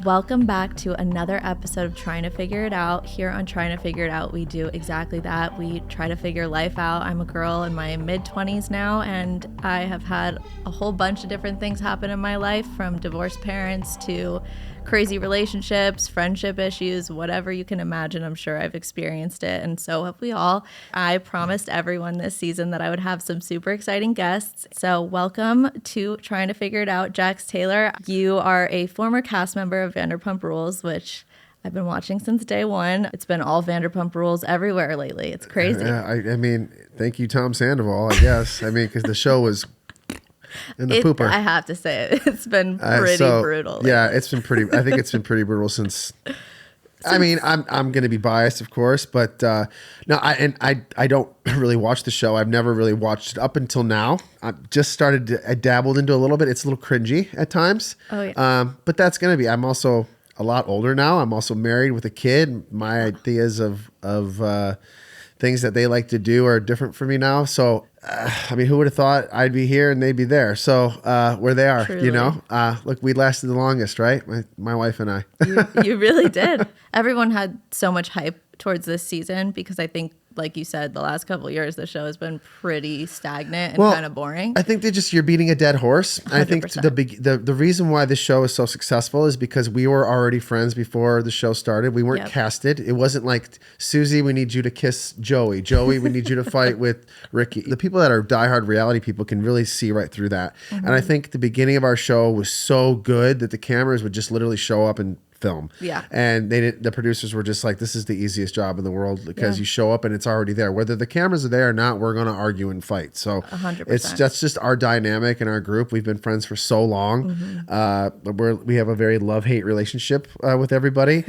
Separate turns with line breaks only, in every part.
Welcome back to another episode of Trying to Figure It Out. Here on Trying to Figure It Out, we do exactly that. We try to figure life out. I'm a girl in my mid-20s now, and I have had a whole bunch of different things happen in my life, from divorced parents to crazy relationships, friendship issues, whatever you can imagine. I'm sure I've experienced it, and so have we all. I promised everyone this season that I would have some super exciting guests. So welcome to Trying to Figure It Out, Jax Taylor. You are a former cast member of Vanderpump Rules, which I've been watching since day one. It's been all Vanderpump Rules everywhere lately. It's crazy.
Yeah, I mean, thank you, Tom Sandoval, I guess. I mean, because the show was in the pooper.
I have to say it's been pretty brutal lately.
Yeah, it's been pretty. I think it's been pretty brutal since. I mean, I'm going to be biased, of course, but no, I don't really watch the show. I've never really watched it up until now. I just started. I dabbled into a little bit. It's a little cringy at times.
Oh yeah.
But that's going to be. I'm also a lot older now. I'm also married with a kid. My ideas of things that they like to do are different for me now. So, I mean, who would have thought I'd be here and they'd be there? So, where they are,
Truly.
you know, look, we lasted the longest, right? My wife and I.
You really did. Everyone had so much hype towards this season because I think, like you said, the last couple of years, the show has been pretty stagnant and kind of boring.
I think you're beating a dead horse.
100%.
I think the reason why this show is so successful is because we were already friends before the show started. We weren't casted. It wasn't like, Susie, we need you to kiss Joey. Joey, we need you to fight with Ricky. The people that are diehard reality people can really see right through that. Mm-hmm. And I think the beginning of our show was so good that the cameras would just literally show up and film.
Yeah.
And the producers were just like, this is the easiest job in the world because you show up and it's already there. Whether the cameras are there or not, we're going to argue and fight. So
100%.
that's just our dynamic in our group. We've been friends for so long. Mm-hmm. We have a very love-hate relationship with everybody.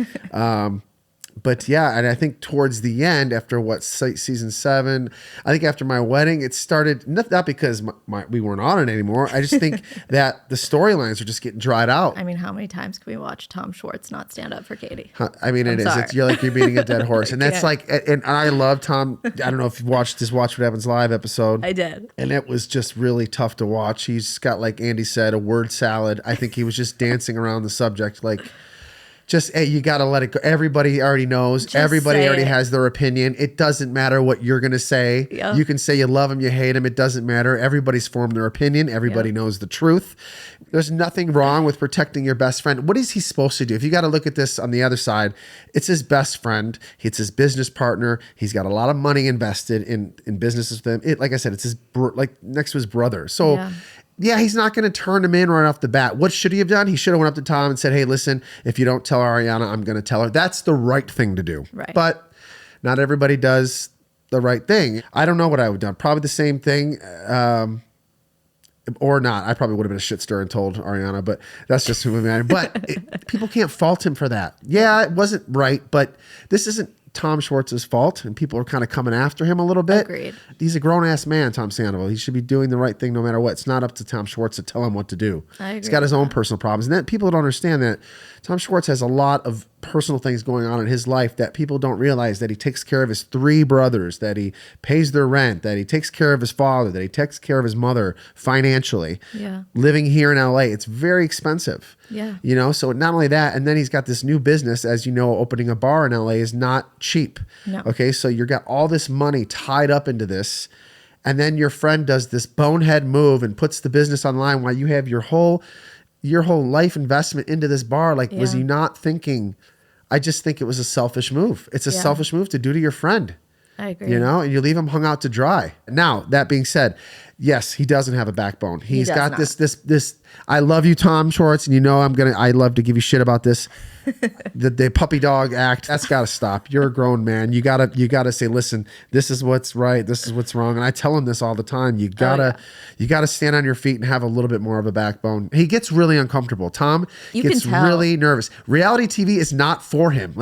But yeah, and I think towards the end, after season 7, I think after my wedding, it started, not because we weren't on it anymore. I just think that the storylines are just getting dried out.
I mean, how many times can we watch Tom Schwartz not stand up for Katie?
I mean, it is. You're beating a dead horse. And that's and I love Tom. I don't know if you watched Watch What Happens Live episode.
I did.
And it was just really tough to watch. He's got, like Andy said, a word salad. I think he was just dancing around the subject just, hey, you got to let it go. Everybody already knows.
Just
everybody already has their opinion. It doesn't matter what you're going to say.
Yep.
You can say you love him, you hate him. It doesn't matter. Everybody's formed their opinion. Everybody knows the truth. There's nothing wrong with protecting your best friend. What is he supposed to do? If you got to look at this on the other side, it's his best friend. It's his business partner. He's got a lot of money invested in businesses with him. Like I said, it's his next to his brother. So yeah, he's not going to turn him in right off the bat. What should he have done? He should have went up to Tom and said, hey, listen, if you don't tell Ariana, I'm going to tell her. That's the right thing to do.
Right.
But not everybody does the right thing. I don't know what I would have done. Probably the same thing or not. I probably would have been a shit stir and told Ariana, but that's just who I am. But people can't fault him for that. Yeah, it wasn't right, but this isn't Tom Schwartz's fault, and people are kind of coming after him a little bit.
Agreed.
He's a grown-ass man, Tom Sandoval. He should be doing the right thing no matter what. It's not up to Tom Schwartz to tell him what to do.
I agree.
He's got his own personal problems. And then people don't understand that Tom Schwartz has a lot of personal things going on in his life that people don't realize, that he takes care of his 3 brothers, that he pays their rent, that he takes care of his father, that he takes care of his mother financially.
Yeah.
Living here in LA, it's very expensive.
Yeah.
You know, so not only that, and then he's got this new business, as you know, opening a bar in LA is not cheap.
No.
Okay, so you've got all this money tied up into this, and then your friend does this bonehead move and puts the business online while you have your whole life investment into this bar. Was he not thinking? I just think it was a selfish move. It's a selfish move to do to your friend.
I agree.
You know, and you leave him hung out to dry. Now, that being said, yes, he doesn't have a backbone. He's got this. I love you, Tom Schwartz, and you know I love to give you shit about this. The puppy dog act, that's got to stop. You're a grown man. You gotta say, listen, this is what's right, this is what's wrong. And I tell him this all the time. You gotta stand on your feet and have a little bit more of a backbone. He gets really uncomfortable. Tom gets really nervous. Reality TV is not for him.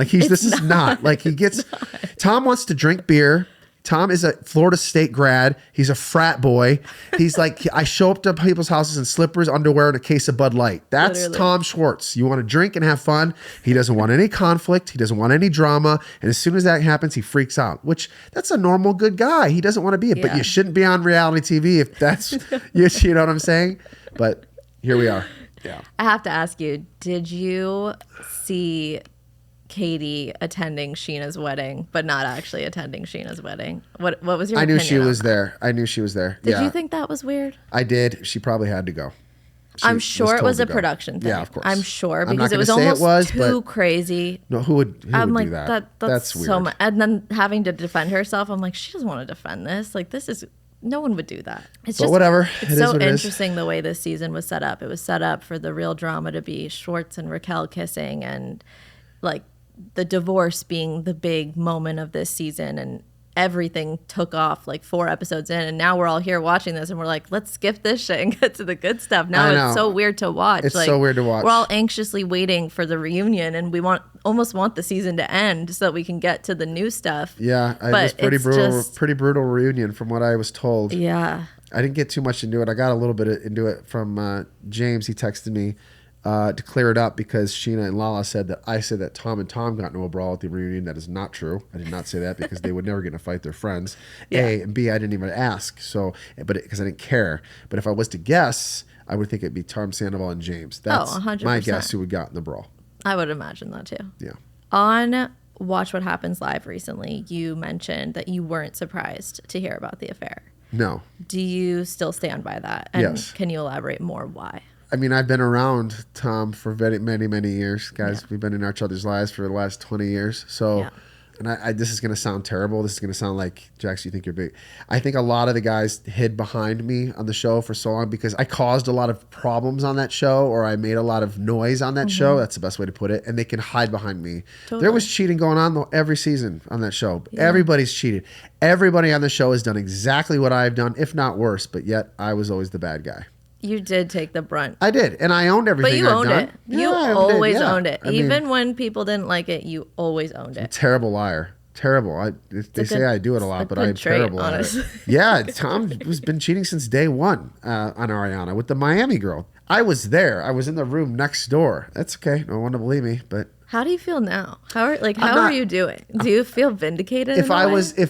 Tom wants to drink beer. Tom is a Florida State grad. He's a frat boy. He's like, I show up to people's houses in slippers, underwear, and a case of Bud Light. That's literally Tom Schwartz. You want to drink and have fun. He doesn't want any conflict. He doesn't want any drama. And as soon as that happens, he freaks out, which that's a normal good guy. He doesn't want to be it, but you shouldn't be on reality TV if that's, you know what I'm saying? But here we are. Yeah.
I have to ask you, did you see Katie attending Sheena's wedding, but not actually attending Sheena's wedding? What was your opinion?
I knew she was there. I knew she was there.
Did you think that was weird?
I did. She probably had to go.
I'm sure it was a production thing.
Yeah, of course.
I'm sure,
I'm
because it was almost too crazy.
No, who would
like,
do that?
That's
weird.
so much. And then having to defend herself, I'm like, she doesn't want to defend this. Like, no one would do that. It's just
whatever.
It's so interesting the way this season was set up. It was set up for the real drama to be Schwartz and Raquel kissing, and like the divorce being the big moment of this season, and everything took off like 4 episodes in, and now we're all here watching this and we're like, let's skip this shit and get to the good stuff. Now it's so weird to watch.
It's so weird to watch.
We're all anxiously waiting for the reunion, and we almost want the season to end so that we can get to the new stuff.
Yeah, it was pretty brutal reunion from what I was told.
Yeah.
I didn't get too much into it. I got a little bit into it from James. He texted me to clear it up because Sheena and Lala said that I said that Tom and Tom got into a brawl at the reunion. That is not true. I did not say that because they would never get in a fight. They're friends. Yeah. A, and B, I didn't even ask. So, because I didn't care. But if I was to guess, I would think it'd be Tom Sandoval and James. That's
100%.
My guess who would got in the brawl.
I would imagine that too.
Yeah.
On Watch What Happens Live recently, you mentioned that you weren't surprised to hear about the affair.
No.
Do you still stand by that? And
yes.
Can you elaborate more why?
I mean, I've been around Tom for many, many years. Guys, we've been in each other's lives for the last 20 years. So, and this is going to sound terrible. This is going to sound like, Jax, you think you're big. I think a lot of the guys hid behind me on the show for so long because I caused a lot of problems on that show, or I made a lot of noise on that show. That's the best way to put it. And they can hide behind me. Totally. There was cheating going on though every season on that show. Yeah. Everybody's cheated. Everybody on the show has done exactly what I've done, if not worse, but yet I was always the bad guy.
You did take the brunt.
I did, and I owned everything.
But you owned
done.
it. You always owned it. Even when people didn't like it, you always owned it.
I'm a terrible liar. Terrible. They say I do it a lot, but I'm terrible at it. Yeah, Tom has been cheating since day one on Ariana with the Miami girl. I was there. I was in the room next door. That's okay. No one to believe me, but...
How do you feel now? How are you doing? Do you feel vindicated?
If I was a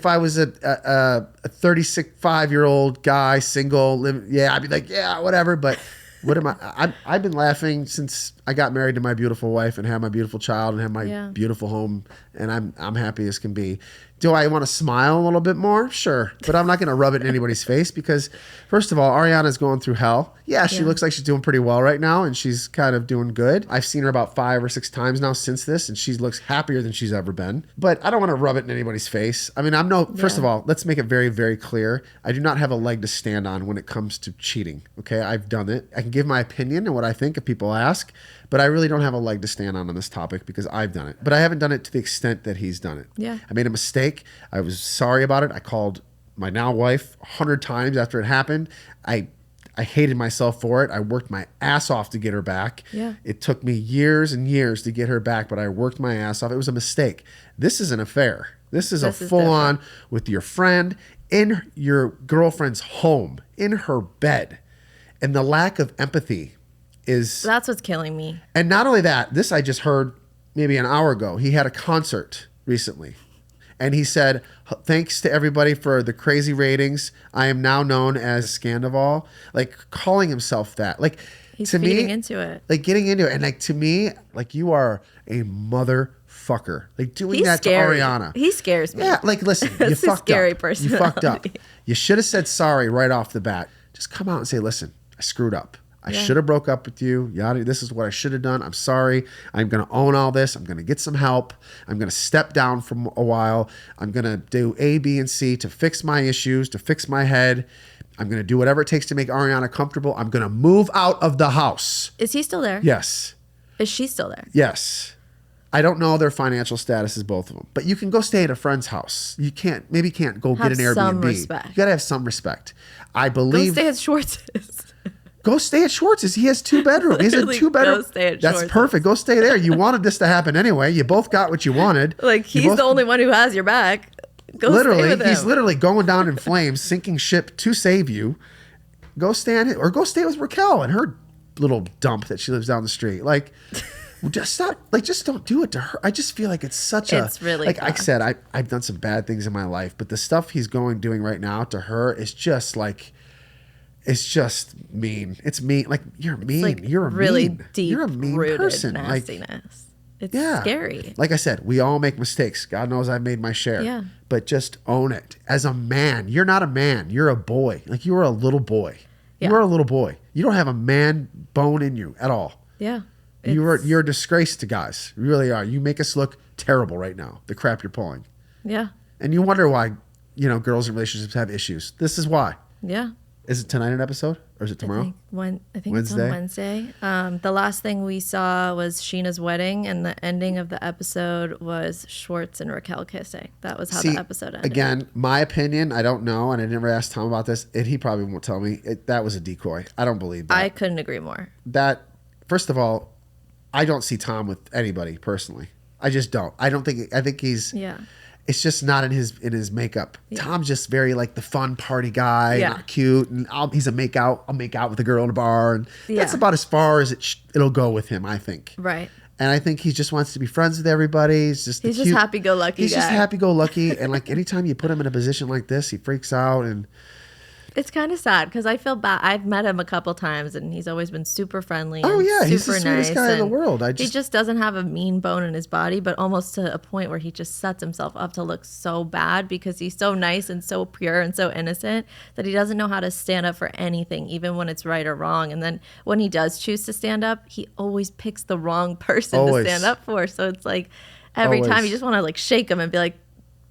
35-year-old guy, single, I'd be like, yeah, whatever. But what am I? I've been laughing since I got married to my beautiful wife and had my beautiful child and have my beautiful home, and I'm happy as can be. Do I want to smile a little bit more? Sure. But I'm not going to rub it in anybody's face because, first of all, Ariana's going through hell. Yeah, she looks like she's doing pretty well right now, and she's kind of doing good. I've seen her about 5 or 6 times now since this, and she looks happier than she's ever been. But I don't want to rub it in anybody's face. I mean, first of all, let's make it very, very clear. I do not have a leg to stand on when it comes to cheating. Okay, I've done it. I can give my opinion and what I think if people ask, but I really don't have a leg to stand on this topic because I've done it. But I haven't done it to the extent that he's done it.
Yeah.
I made a mistake. I was sorry about it. I called my now wife 100 times after it happened. I hated myself for it. I worked my ass off to get her back.
Yeah.
It took me years and years to get her back, but I worked my ass off. It was a mistake. This is an affair. This is a full-on with your friend in your girlfriend's home, in her bed. And the lack of empathy is...
That's what's killing me.
And not only that, this I just heard maybe an hour ago. He had a concert recently. And he said, thanks to everybody for the crazy ratings. I am now known as Scandoval. Like calling himself that. Like
he's
to
feeding
me,
into it.
Like getting into it. And like to me, like you are a motherfucker. Like doing that
scary.
to Ariana.
He scares me.
Yeah, like listen, you fucked
scary
up.
Personality.
You fucked up. You should have said sorry right off the bat. Just come out and say, listen, I screwed up. I should have broke up with you. Yada. This is what I should have done. I'm sorry. I'm going to own all this. I'm going to get some help. I'm going to step down for a while. I'm going to do A, B, and C to fix my issues, to fix my head. I'm going to do whatever it takes to make Ariana comfortable. I'm going to move out of the house.
Is he still there?
Yes.
Is she still there?
Yes. I don't know their financial statuses, both of them. But you can go stay at a friend's house. You can't go get an Airbnb.
Some respect.
You got to have some respect. I believe.
Go stay at Schwartz's.
Go stay at Schwartz's. He has 2 bedrooms. He's a 2-bedroom.
Go stay at
That's perfect. Go stay there. You wanted this to happen anyway. You both got what you wanted.
Like he's the only one who has your back. Go stay with him.
He's literally going down in flames, sinking ship to save you. Go stay on it, or go stay with Raquel and her little dump that she lives down the street. Like, just stop. Like, just don't do it to her. I just feel like it's
really
like I said. I've done some bad things in my life, but the stuff he's doing right now to her is just like. It's just mean. It's mean. Like, you're mean.
Like
you're
really
mean.
deep,
you're a mean
rooted
person.
nastiness.
Like,
it's scary.
Like I said, we all make mistakes. God knows I've made my share.
Yeah.
But just own it. As a man, you're not a man. You're a boy. Like, you are a little boy.
Yeah.
You are a little boy. You don't have a man bone in you at all.
Yeah.
You're a disgrace to guys. You really are. You make us look terrible right now, the crap you're pulling.
Yeah.
And you wonder why, girls in relationships have issues. This is why.
Yeah.
Is it tonight an episode? Or is it tomorrow?
I think it's on Wednesday. The last thing we saw was Sheena's wedding, and the ending of the episode was Schwartz and Raquel kissing. That was how the episode ended.
Again, my opinion, I don't know, and I never asked Tom about this. He probably won't tell me. That was a decoy. I don't believe that.
I couldn't agree more.
That, first of all, I don't see Tom with anybody personally. I just don't. I think he's...
Yeah.
It's just not in his makeup. Yeah. Tom's just very like the fun party guy, not cute, and he's a makeout. I'll make out with a girl in a bar, and that's about as far as it'll go with him, I think.
Right.
And I think he just wants to be friends with everybody. He's just
happy-go-lucky.
He's just happy-go-lucky, and like anytime you put him in a position like this, he freaks out and.
It's kind of sad because I feel bad. I've met him a couple times and he's always been super friendly.
Oh yeah, he's the
super
sweetest
nice
guy in the world.
He just doesn't have a mean bone in his body, but almost to a point where he just sets himself up to look so bad because he's so nice and so pure and so innocent that he doesn't know how to stand up for anything, even when it's right or wrong. And then when he does choose to stand up, he always picks the wrong person to stand up for. So it's like every time you just want to like shake him and be like,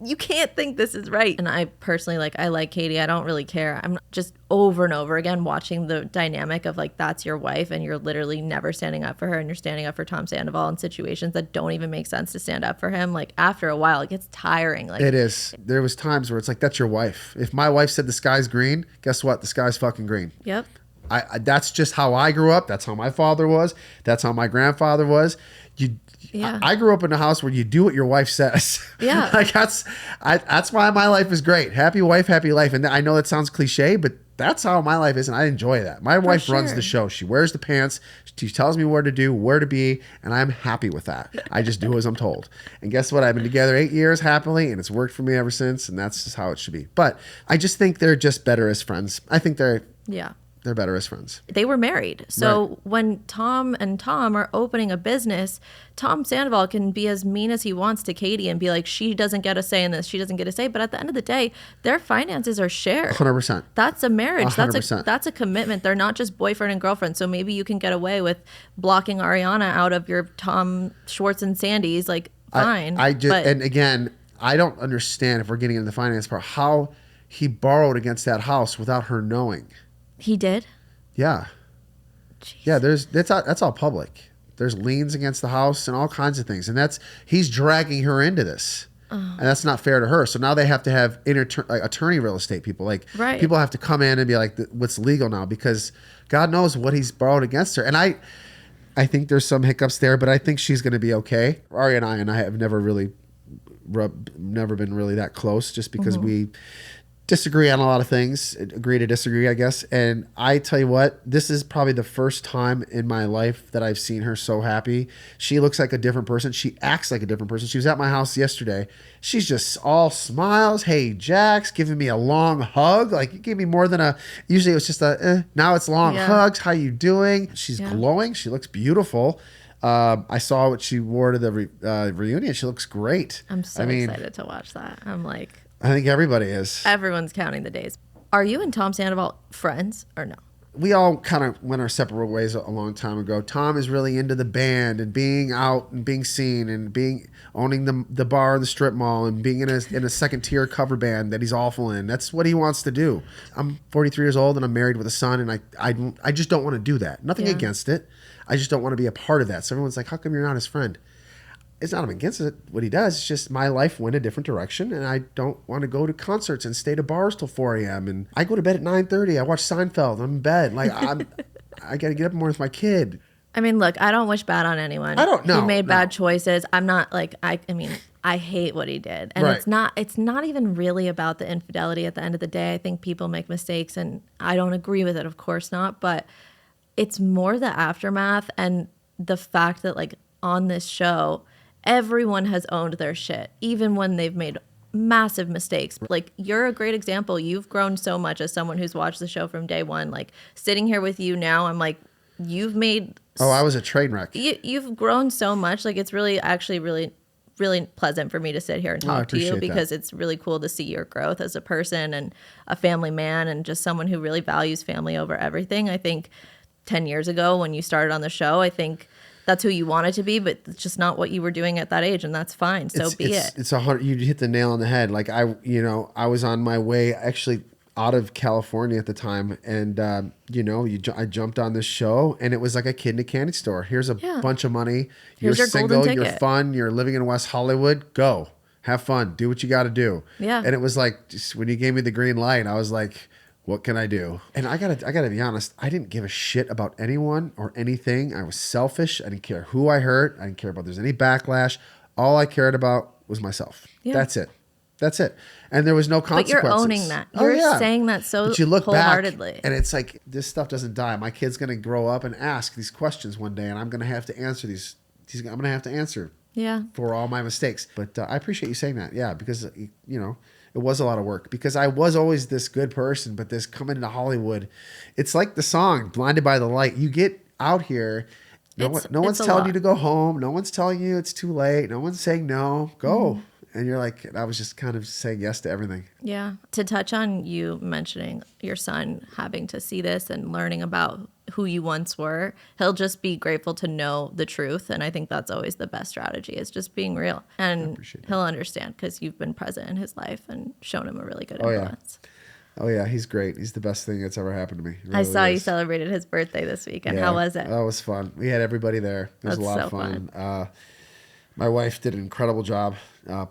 you can't think this is right. And I personally, I like Katie. I don't really care. I'm just over and over again watching the dynamic of like, that's your wife and you're literally never standing up for her, and you're standing up for Tom Sandoval in situations that don't even make sense to stand up for him. Like, after a while, it gets tiring. Like,
it is. There was times where it's like, that's your wife. If my wife said the sky's green, guess what? The sky's fucking green.
Yep.
That's just how I grew up. That's how my father was. That's how my grandfather was. I grew up in a house where you do what your wife says.
Yeah.
Like that's why my life is great. Happy wife, happy life. And I know that sounds cliche, but that's how my life is, and I enjoy that. My wife runs the show. She wears the pants. She tells me where to do, where to be, and I'm happy with that. I just do as I'm told. And guess what? I've been together 8 years happily, and it's worked for me ever since, and that's just how it should be. But I just think they're just better as friends. I think they're better as friends.
They were married. So when Tom and Tom are opening a business, Tom Sandoval can be as mean as he wants to Katie and be like, she doesn't get a say in this. She doesn't get a say. But at the end of the day, their finances are shared.
100%.
That's a marriage.
100%.
That's a commitment. They're not just boyfriend and girlfriend. So maybe you can get away with blocking Ariana out of your Tom, Schwartz, and Sandy's. Like, fine.
And again, I don't understand, if we're getting into the finance part, how he borrowed against that house without her knowing.
He did?
Yeah. Jeez. Yeah, that's all public. There's liens against the house and all kinds of things. And he's dragging her into this. And that's not fair to her. So now they have to have attorney real estate people. Like, people have to come in and be like, what's legal now? Because God knows what he's borrowed against her. And I think there's some hiccups there, but I think she's going to be okay. Ari and I have never been really that close, just because we disagree on a lot of things, agree to disagree, I guess. And I tell you what, this is probably the first time in my life that I've seen her so happy. She looks like a different person. She acts like a different person. She was at my house yesterday. She's just all smiles. Hey, Jax, giving me a long hug. Like, you gave me more than usually it was just now it's long hugs. How you doing? She's glowing. She looks beautiful. I saw what she wore to the reunion. She looks great.
I'm so excited to watch that. I'm like,
I think everybody is.
Everyone's counting the days. Are you and Tom Sandoval friends or no?
We all kind of went our separate ways a long time ago. Tom is really into the band and being out and being seen and owning the bar in the strip mall and being in a second tier cover band that he's awful in. That's what he wants to do. I'm 43 years old and I'm married with a son, and I just don't want to do that. Nothing against it. I just don't want to be a part of that. So everyone's like, how come you're not his friend? It's not I'm against it, what he does. It's just my life went a different direction, and I don't want to go to concerts and stay to bars till 4 a.m. And I go to bed at 9:30. I watch Seinfeld. I'm in bed. Like, I got to get up more with my kid.
I mean, look, I don't wish bad on anyone.
I don't know.
He made bad choices. I'm not like, I mean, I hate what he did. And it's not even really about the infidelity at the end of the day. I think people make mistakes, and I don't agree with it. Of course not. But it's more the aftermath and the fact that, like, on this show, everyone has owned their shit, even when they've made massive mistakes. Like, you're a great example. You've grown so much as someone who's watched the show from day one. Like, sitting here with you now, I'm like, you've made...
Oh, I was a train wreck.
You've grown so much. Like, it's really actually really pleasant for me to sit here and talk to you, because it's really cool to see your growth as a person and a family man and just someone who really values family over everything. I think 10 years ago when you started on the show, I think that's who you wanted to be, but it's just not what you were doing at that age, and that's fine. So be it.
It's 100. You hit the nail on the head. Like, I was on my way actually out of California at the time, and I jumped on this show, and it was like a kid in a candy store. Here's a bunch of money. You're single. You're fun. You're living in West Hollywood. Go have fun. Do what you got to do.
Yeah.
And it was like, just when you gave me the green light, I was like, what can I do? And I gotta be honest, I didn't give a shit about anyone or anything. I was selfish. I didn't care who I hurt. I didn't care about there's any backlash. All I cared about was myself. Yeah. That's it. And there was no consequences. But
you're owning that. You're saying that so
but you look
wholeheartedly.
Back, and it's like, this stuff doesn't die. My kid's gonna grow up and ask these questions one day, and I'm gonna have to answer these. I'm gonna have to answer.
Yeah.
For all my mistakes. But I appreciate you saying that. Yeah, because it was a lot of work, because I was always this good person, but this coming into Hollywood, it's like the song "Blinded by the Light." You get out here, no one's telling you to go home. No one's telling you it's too late. No one's saying no. Go. And you're like, I was just kind of saying yes to everything.
Yeah. To touch on you mentioning your son having to see this and learning about who you once were, he'll just be grateful to know the truth. And I think that's always the best strategy, is just being real. And he'll understand, because you've been present in his life and shown him a really good influence.
Oh, yeah. He's great. He's the best thing that's ever happened to me. Really
I saw you celebrated his birthday this weekend. How was it?
That was fun. We had everybody there. It was a lot of fun. My wife did an incredible job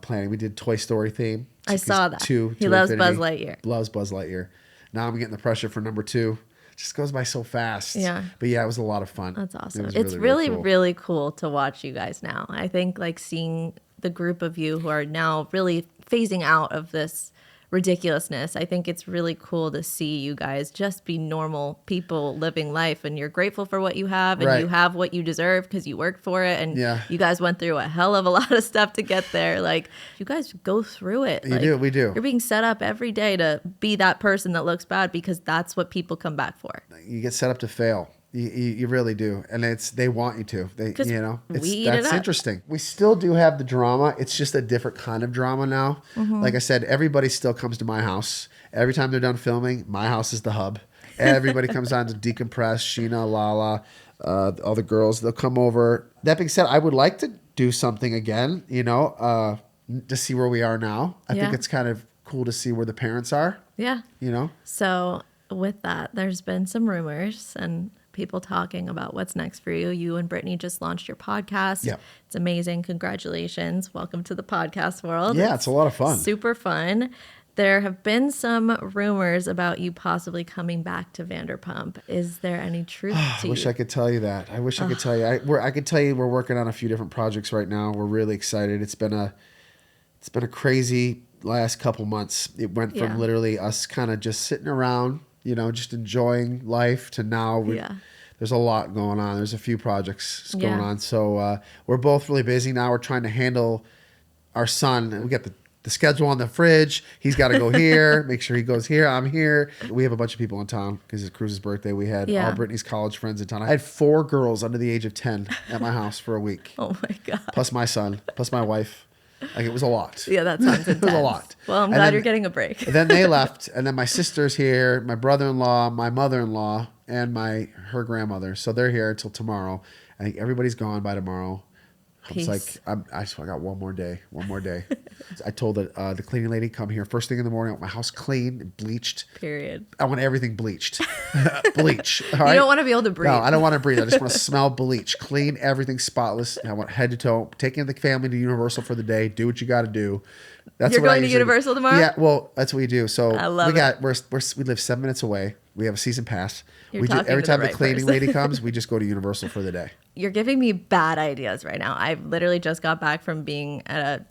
planning. We did Toy Story theme.
I saw that. He loves Infinity. Buzz Lightyear.
Loves Buzz Lightyear. Now I'm getting the pressure for number 2. It just goes by so fast.
Yeah.
But yeah, it was a lot of fun.
That's awesome. It's really cool to watch you guys now. I think, like, seeing the group of you who are now really phasing out of this ridiculousness, I think it's really cool to see you guys just be normal people living life, and you're grateful for what you have, and you have what you deserve because you worked for it, and you guys went through a hell of a lot of stuff to get there. Like, you guys go through it.
We do.
You're being set up every day to be that person that looks bad, because that's what people come back for.
You get set up to fail. You really do, and they want you to. That's interesting. We still do have the drama. It's just a different kind of drama now. Mm-hmm. Like I said, everybody still comes to my house every time they're done filming. My house is the hub. Everybody comes on to decompress. Sheena, Lala, all the girls, they'll come over. That being said, I would like to do something again. To see where we are now. I think it's kind of cool to see where the parents are.
Yeah. So with that, there's been some rumors and people talking about what's next for you. You and Brittany just launched your podcast.
Yeah.
It's amazing. Congratulations. Welcome to the podcast world.
Yeah, it's a lot of fun.
Super fun. There have been some rumors about you possibly coming back to Vanderpump. Is there any truth to
I wish I could tell you that. I wish I could tell you. I could tell you we're working on a few different projects right now. We're really excited. It's been a crazy last couple months. It went from literally us kind of just sitting around, just enjoying life, to now there's a lot going on. There's a few projects going on. So we're both really busy now. We're trying to handle our son. We got the schedule on the fridge. He's got to go here, make sure he goes here. I'm here. We have a bunch of people in town because it's Cruz's birthday. We had all Brittany's college friends in town. I had 4 girls under the age of 10 at my house for a week.
Oh my God.
Plus my son, plus my wife. Like, it was a lot.
Yeah, that sounds intense.
It was a lot.
Well, I'm glad you're getting a break.
Then they left, and then my sister's here, my brother-in-law, my mother-in-law, and her grandmother. So they're here until tomorrow. I think everybody's gone by tomorrow.
Peace.
It's like, I got one more day. I told the cleaning lady, come here first thing in the morning. I want my house clean and bleached.
Period.
I want everything bleached. Bleach.
All right? You don't want to be able to breathe.
No, I don't want to breathe. I just want to smell bleach. Clean everything spotless. I want head to toe. Taking the family to Universal for the day. Do what you got to do.
You're going to Universal tomorrow?
Yeah, well, that's what we do. So
I love
we live 7 minutes away. We have a season pass. Every time the cleaning lady comes, we just go to Universal for the day.
You're giving me bad ideas right now. I literally just got back from being at a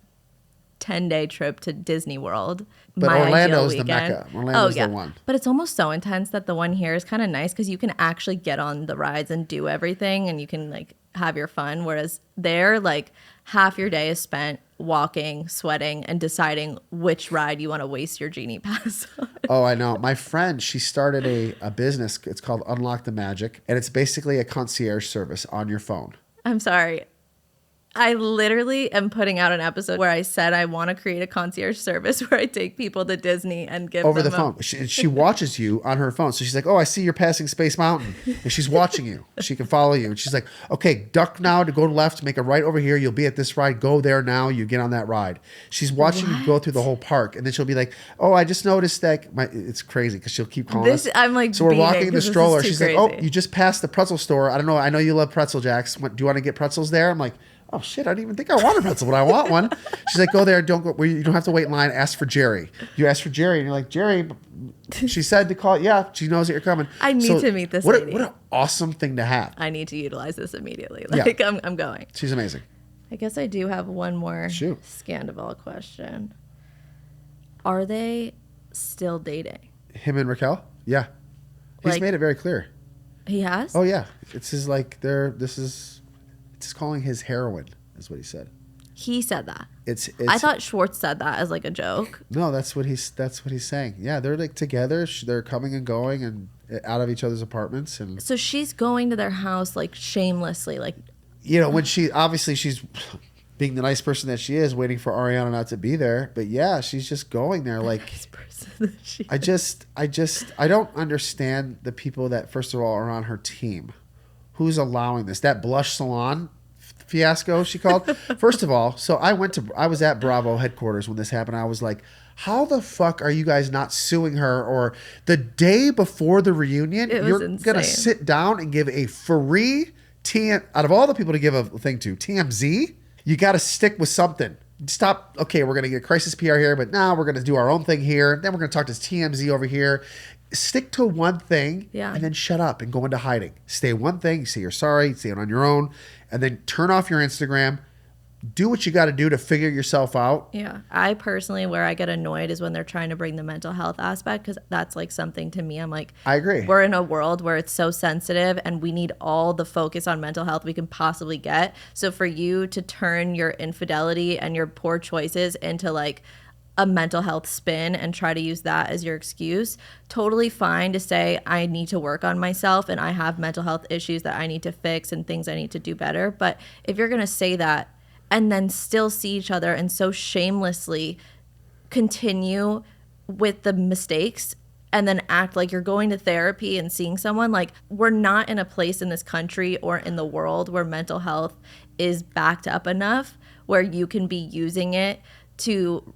10-day trip to Disney World.
But Orlando's the Mecca. Orlando's the one.
But it's almost so intense that the one here is kind of nice because you can actually get on the rides and do everything, and you can like have your fun. Whereas there, like, half your day is spent walking, sweating, and deciding which ride you want to waste your Genie Pass on.
Oh, I know. My friend, she started a business. It's called Unlock the Magic. And it's basically a concierge service on your phone.
I'm sorry. I literally am putting out an episode where I said I want to create a concierge service where I take people to Disney and give
over
them
the phone. She watches you on her phone. So she's like, oh, I see you're passing Space Mountain. And she's watching you. She can follow you. And she's like, okay, duck now to go left, make a right over here. You'll be at this ride. Go there now. You get on that ride. She's watching you go through the whole park. And then she'll be like, oh, I just noticed that. It's crazy because she'll keep calling us.
I'm like,
so we're walking in the stroller. She's
crazy.
like, oh, you just passed the pretzel store. I don't know. I know you love pretzel, Jax. Do you want to get pretzels there? I'm like, oh shit, I didn't even think I want a pretzel, but I want one. She's like, go there, don't go, you don't have to wait in line, ask for Jerry. You ask for Jerry and you're like, Jerry, she said to call, yeah, she knows that you're coming.
I need to meet this lady.
What an awesome thing to have.
I need to utilize this immediately. Like, yeah. I'm going.
She's amazing.
I guess I do have one more Scandoval question. Are they still dating?
Him and Raquel? Yeah. He's made it very clear.
He has?
Oh yeah. It's his it's calling his heroine, is what he said.
He said that.
It's
I thought Schwartz said that as like a joke.
No, that's what he's saying. Yeah, they're like together. They're coming and going and out of each other's apartments. And
so she's going to their house like shamelessly, like,
you know, when she's being the nice person that she is, waiting for Ariana not to be there. But yeah, she's just going there like.
Nice person that she
I don't understand the people that first of all are on her team. Who's allowing this? That blush salon fiasco she called. First of all, so I was at Bravo headquarters when this happened. I was like, how the fuck are you guys not suing her? Or the day before the reunion, you're going to sit down and give a free out of all the people to give a thing to, TMZ, you got to stick with something. Stop. Okay, we're going to get crisis PR here, but now we're going to do our own thing here. Then we're going to talk to TMZ over here. Stick to one thing and then shut up and go into hiding. Stay one thing, say you're sorry, say it on your own, and then turn off your Instagram. Do what you got to do to figure yourself out.
Yeah. I personally, where I get annoyed is when they're trying to bring the mental health aspect, because that's like something to me. I'm like,
I agree.
We're in a world where it's so sensitive and we need all the focus on mental health we can possibly get. So for you to turn your infidelity and your poor choices into like a mental health spin and try to use that as your excuse, totally fine to say I need to work on myself and I have mental health issues that I need to fix and things I need to do better. But if you're going to say that and then still see each other and so shamelessly continue with the mistakes and then act like you're going to therapy and seeing someone, like, we're not in a place in this country or in the world where mental health is backed up enough where you can be using it to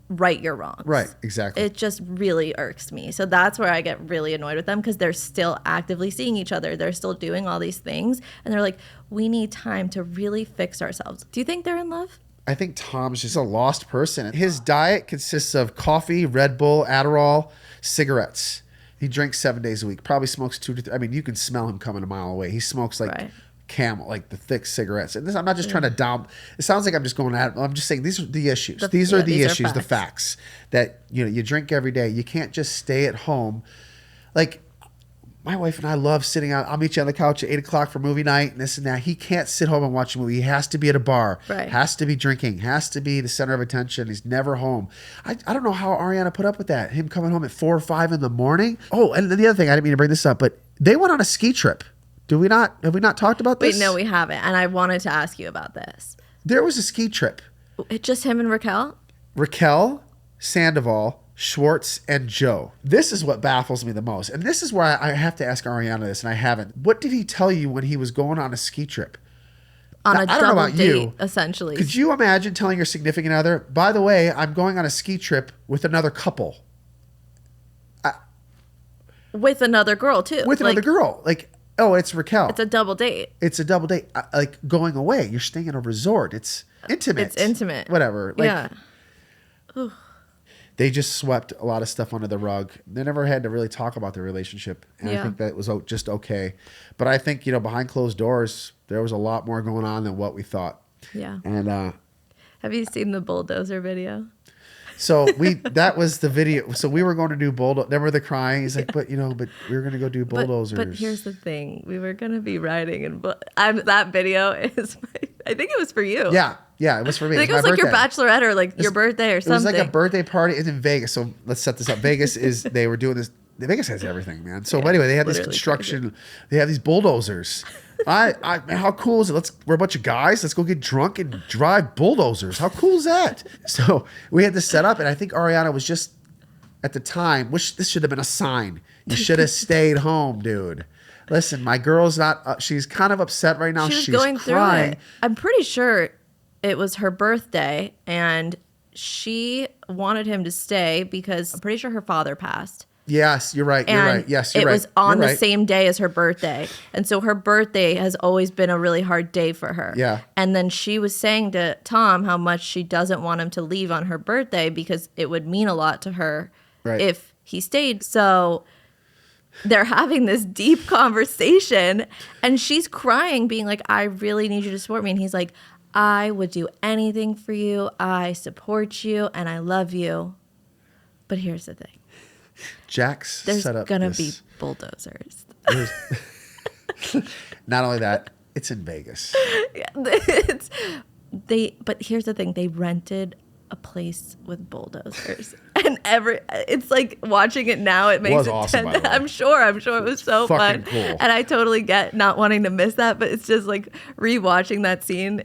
right your wrongs.
Right, exactly.
It just really irks me. So that's where I get really annoyed with them, because they're still actively seeing each other. They're still doing all these things. And they're like, we need time to really fix ourselves. Do you think they're in love?
I think Tom's just a lost person. His diet consists of coffee, Red Bull, Adderall, cigarettes. He drinks 7 days a week. Probably smokes 2 to 3. I mean, you can smell him coming a mile away. He smokes like Camel, like the thick cigarettes. And this, I'm not just trying to down. It sounds like I'm just going at it. I'm just saying these are the issues. These are the issues, the facts that you drink every day. You can't just stay at home. Like my wife and I love sitting out. I'll meet you on the couch at 8 o'clock for movie night and this and that. He can't sit home and watch a movie. He has to be at a bar.
Right.
Has to be drinking. Has to be the center of attention. He's never home. I don't know how Ariana put up with that. Him coming home at 4 or 5 in the morning. Oh, and the other thing, I didn't mean to bring this up, but they went on a ski trip. Have we not talked about this?
Wait, no, we haven't. And I wanted to ask you about this.
There was a ski trip.
It's just him and Raquel?
Raquel, Sandoval, Schwartz, and Joe. This is what baffles me the most. And this is why I have to ask Ariana this, and I haven't. What did he tell you when he was going on a ski trip?
On a double date, essentially.
Could you imagine telling your significant other, by the way, I'm going on a ski trip with another couple?
With another girl, too.
With another girl. Like, oh, it's Raquel.
It's a double date.
It's a double date. Like going away. You're staying at a resort. It's intimate.
It's intimate.
Whatever. Like,
yeah. Ooh.
They just swept a lot of stuff under the rug. They never had to really talk about their relationship. And I think that was just okay. But I think, behind closed doors, there was a lot more going on than what we thought.
Yeah.
And
have you seen the bulldozer video?
So that was the video. So we were going to do bulldozer. Remember the crying? He's like, but we were going to go do bulldozers.
But here's the thing. We were going to be riding and that video is, I think it was for you.
Yeah. Yeah, it was for me.
I think it was like your bachelorette or like your birthday or something.
It was like a birthday party. It's in Vegas. So let's set this up. Vegas is, they were doing this. Vegas has everything, man. So anyway, they had this construction. Crazy. They have these bulldozers. Man, how cool is it? We're a bunch of guys. Let's go get drunk and drive bulldozers. How cool is that? So we had this set up, and I think Ariana was just at the time, which this should have been a sign. You should have stayed home, dude. Listen, my girl's not. She's kind of upset right now. She's going crying.
Through it. I'm pretty sure it was her birthday, and she wanted him to stay because I'm pretty sure her father passed.
Yes, you're right. You're right. Yes, you're right.
It was on the same day as her birthday. And so her birthday has always been a really hard day for her.
Yeah.
And then she was saying to Tom how much she doesn't want him to leave on her birthday because it would mean a lot to her if he stayed. So they're having this deep conversation and she's crying, being like, I really need you to support me. And he's like, I would do anything for you. I support you and I love you. But here's the thing.
Jax set up
gonna be bulldozers.
Not only that, it's in Vegas.
But here's the thing: they rented a place with bulldozers, and it's like watching it now. It makes it
awesome.
I'm sure it was so fun,
cool.
And I totally get not wanting to miss that. But it's just like rewatching that scene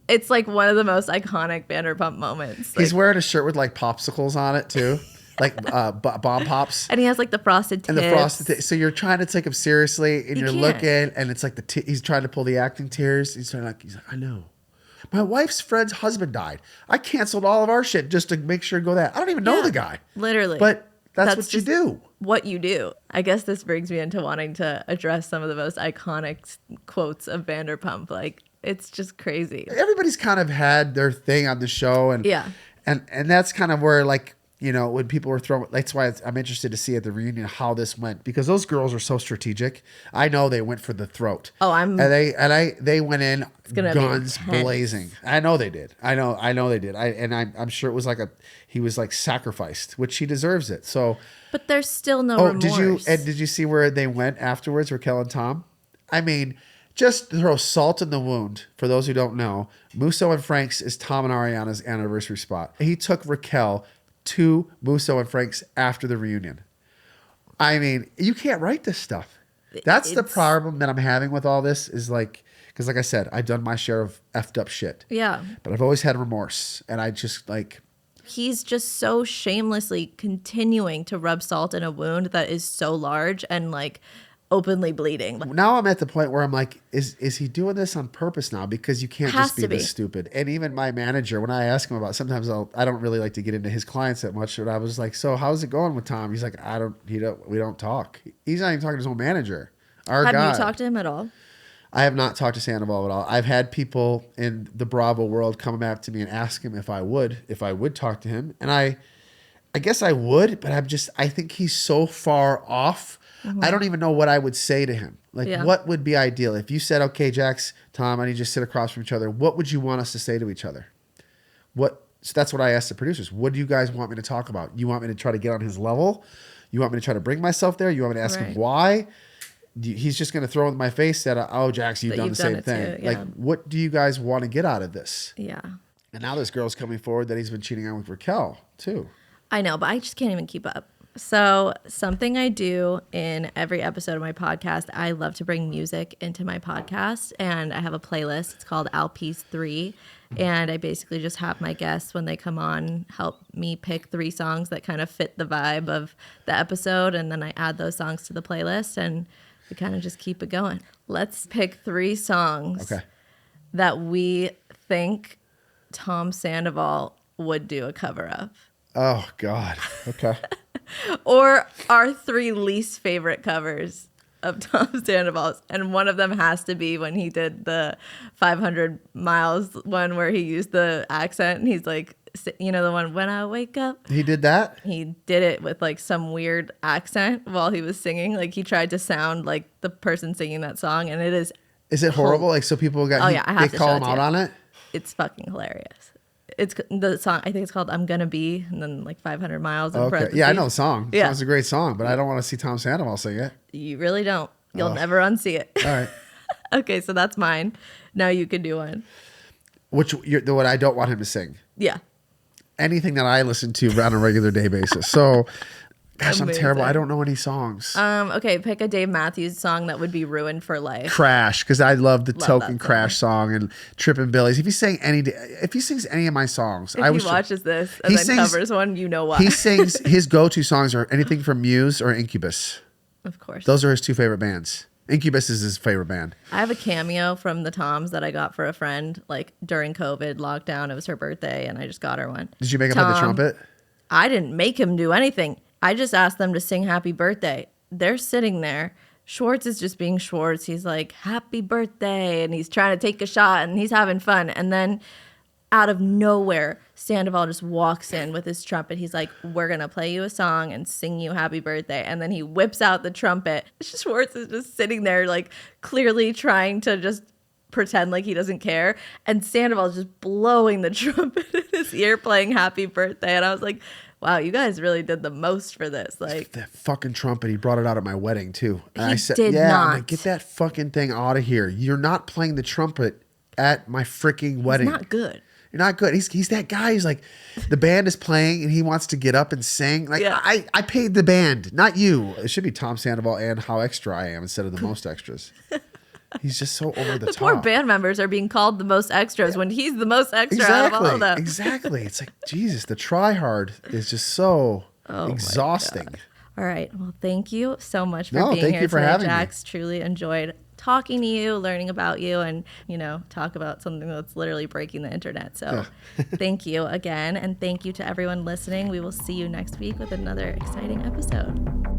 it's like one of the most iconic Vanderpump moments.
He's wearing a shirt with like popsicles on it too. Like bomb pops,
and he has like the frosted tips.
And the frosted tips. So you're trying to take him seriously, and you're looking, and it's like he's trying to pull the acting tears. He's like, I know, my wife's friend's husband died. I canceled all of our shit just to make sure to go that. I don't even know the guy,
literally,
but that's what you do.
What you do. I guess this brings me into wanting to address some of the most iconic quotes of Vanderpump. Like it's just crazy.
Everybody's kind of had their thing on the show, and and that's kind of where like. You know, when people were throwing, that's why I'm interested to see at the reunion how this went, because those girls are so strategic. I know they went for the throat. They went in guns blazing. I know they did. I know they did. I'm sure it was like he was like sacrificed, which he deserves it. So,
but there's still no remorse.
Did you see where they went afterwards, Raquel and Tom? I mean, just to throw salt in the wound, for those who don't know, Musso and Frank's is Tom and Ariana's anniversary spot. He took Raquel to Musso and Frank's after the reunion. I mean, you can't write this stuff. That's the problem that I'm having with all this is like, because like I said, I've done my share of effed up shit.
Yeah.
But I've always had remorse. And I just like.
He's just so shamelessly continuing to rub salt in a wound that is so large and like openly bleeding.
Now I'm at the point where I'm like, is he doing this on purpose now? Because you can't just be this stupid. And even my manager, when I ask him about, sometimes I don't really like to get into his clients that much. But I was like, so how's it going with Tom? He's like, we don't talk. He's not even talking to his own manager. Have you talked to
him at all?
I have not talked to Sandoval at all. I've had people in the Bravo world come up to me and ask him if I would talk to him. And I guess I would, but I think he's so far off. Mm-hmm. I don't even know what I would say to him. Like, what would be ideal? If you said, okay, Jax, Tom, I need you to sit across from each other, what would you want us to say to each other? So that's what I asked the producers. What do you guys want me to talk about? You want me to try to get on his level? You want me to try to bring myself there? You want me to ask him why? He's just going to throw in my face that, oh, Jax, you've done the same thing. Too, Like, what do you guys want to get out of this?
Yeah.
And now this girl's coming forward that he's been cheating on with Raquel, too.
I know, but I just can't even keep up. So something I do in every episode of my podcast, I love to bring music into my podcast, and I have a playlist. It's called Alpiece 3, and I basically just have my guests, when they come on, help me pick 3 songs that kind of fit the vibe of the episode, and then I add those songs to the playlist, and we kind of just keep it going. Let's pick 3 songs that we think Tom Sandoval would do a cover of.
Oh, God. Okay.
Or our 3 least favorite covers of Tom Sandoval's. And one of them has to be when he did the 500 miles one where he used the accent. And he's like, you know, the one, when I wake up.
He did that?
He did it with like some weird accent while he was singing. Like he tried to sound like the person singing that song. And it is.
Is it horrible? Like, so people got, they call him out on it?
It's fucking hilarious. It's the song. I think it's called "I'm Gonna Be," and then like 500 miles.
Okay, yeah, I know the song. Yeah, it's a great song, but I don't want to see Tom Sandoval sing it.
You really don't. You'll never unsee it.
All right.
Okay, so that's mine. Now you can do one.
what I don't want him to sing.
Yeah.
Anything that I listen to on a regular day basis. So, gosh,
Amazing.
I'm terrible. I don't know any songs.
Okay, pick a Dave Matthews song that would be ruined for life.
Crash, because I love the Token Crash song and Trippin' Billies. If he sings any of my songs,
if he watches this and then covers one, you know why.
He sings his go-to songs are anything from Muse or Incubus.
Of course.
Those are his 2 favorite bands. Incubus is his favorite band.
I have a cameo from the Toms that I got for a friend, like during COVID lockdown. It was her birthday, and I just got her one.
Did you make him play the trumpet?
I didn't make him do anything. I just asked them to sing Happy Birthday. They're sitting there. Schwartz is just being Schwartz. He's like, Happy Birthday, and he's trying to take a shot, and he's having fun. And then out of nowhere, Sandoval just walks in with his trumpet. He's like, we're going to play you a song and sing you Happy Birthday. And then he whips out the trumpet. Schwartz is just sitting there, like, clearly trying to just pretend like he doesn't care. And Sandoval's just blowing the trumpet in his ear, playing Happy Birthday. And I was like, wow, you guys really did the most for this. Like,
that fucking trumpet, he brought it out at my wedding, too. And I said,
not.
I'm like, get that fucking thing out of here. You're not playing the trumpet at my freaking wedding.
It's not good.
You're not good. He's that guy. He's like, the band is playing and he wants to get up and sing. Like, yeah. I paid the band, not you. It should be Tom Sandoval and How Extra I Am instead of the Most Extras. He's just so over the top.
Poor band members are being called the most extras when he's the most extra out of all of them.
Exactly. It's like, Jesus, the try hard is just so exhausting.
All right. Well, thank you so much for being here today, Jax. Truly enjoyed talking to you, learning about you, and, talk about something that's literally breaking the internet. So thank you again. And thank you to everyone listening. We will see you next week with another exciting episode.